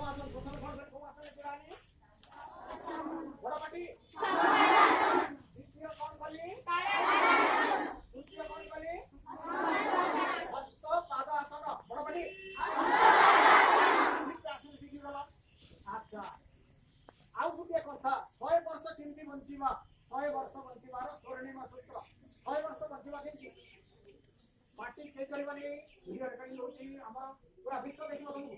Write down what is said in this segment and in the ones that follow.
आसन प्रथम कोन आसन जिरानी बड़ा पाटी द्वितीय कोन कली तृतीय कोन कली हस्त पाद आसन बड़ा पाटी आसन सिखि गला अच्छा आउ गुटे कथा 100 वर्ष केमती बंचिबा 100 वर्ष बंचिबार स्वर्णिम सूत्र 100 वर्ष बंचिबा केमती पार्टी के करबानी वीडियो रिकॉर्डिंग होची हमर पूरा विश्व देखिबो तुमको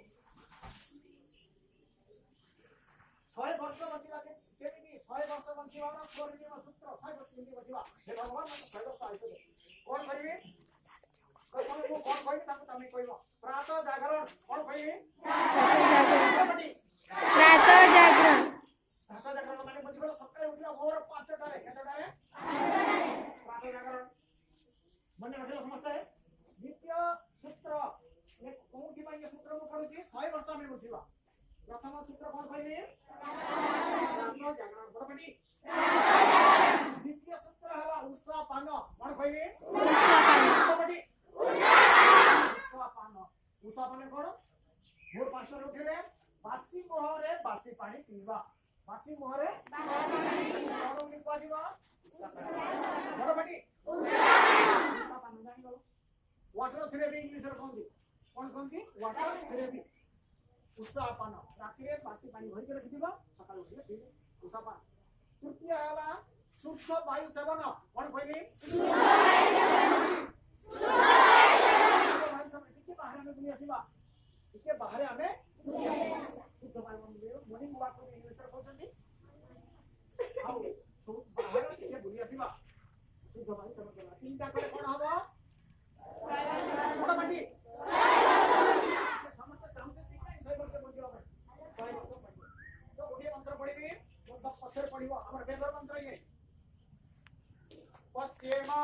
100 वर्ष बंचिबा केमती 100 वर्ष बंचिबार स्वर्णिम सूत्र 100 वर्ष केमती बंचिबा हे भगवान 100 वर्ष आइतो कोन करिवे कोन को कोन कहबी ताको तमे कहबो प्रातः जागरण कोन कहबी प्रातः जागरण माने बुझिबो सकाळे उठिला भोर 5 टारे केटारे प्रातः जागरण मन रखिलो समझता है द्वितीय सूत्र एक कोठी माने सूत्र को पढुची 100 वर्ष में बुझिबा प्रथम सूत्र कोन कहबी प्रातः जागरण बडबडी द्वितीय सूत्र हला उषा पान कोन कहबी उषा पान कोन भोर 5 रे उठिले बासी मोहरे बासी पानी पीवा बासी मोहरे बासी पानी पीवा निको आसीबा बडबडी उषा पान जानि गलो वाटर थेरेपी इंग्लिश रे कोन वाटर थेरेपी उषा पान राती रे बासी पानी भरि के रखि दिबा सकाळ उठिले पीबे उषा पान तृतीय हला शुद्ध वायु सेवन कोन कहबी शुद्ध वायु सेवन के बाहर में बुली आसीबा के बाहर हमें शुद्ध वायु मॉर्निंग वॉक को इंग्लिश रे कहउछन्ती आउ तो बाहर के बुली आसीबा शुद्ध वायु सेवन करला तीनटा करे कोन हबो बडबडी समस्त चाहते ठीक है 100 वर्ष बंचिबा तो ओडी मंत्र पढिबी तो 10 पछर पढिबो हमर बेगर मंत्र ये पश्चिमा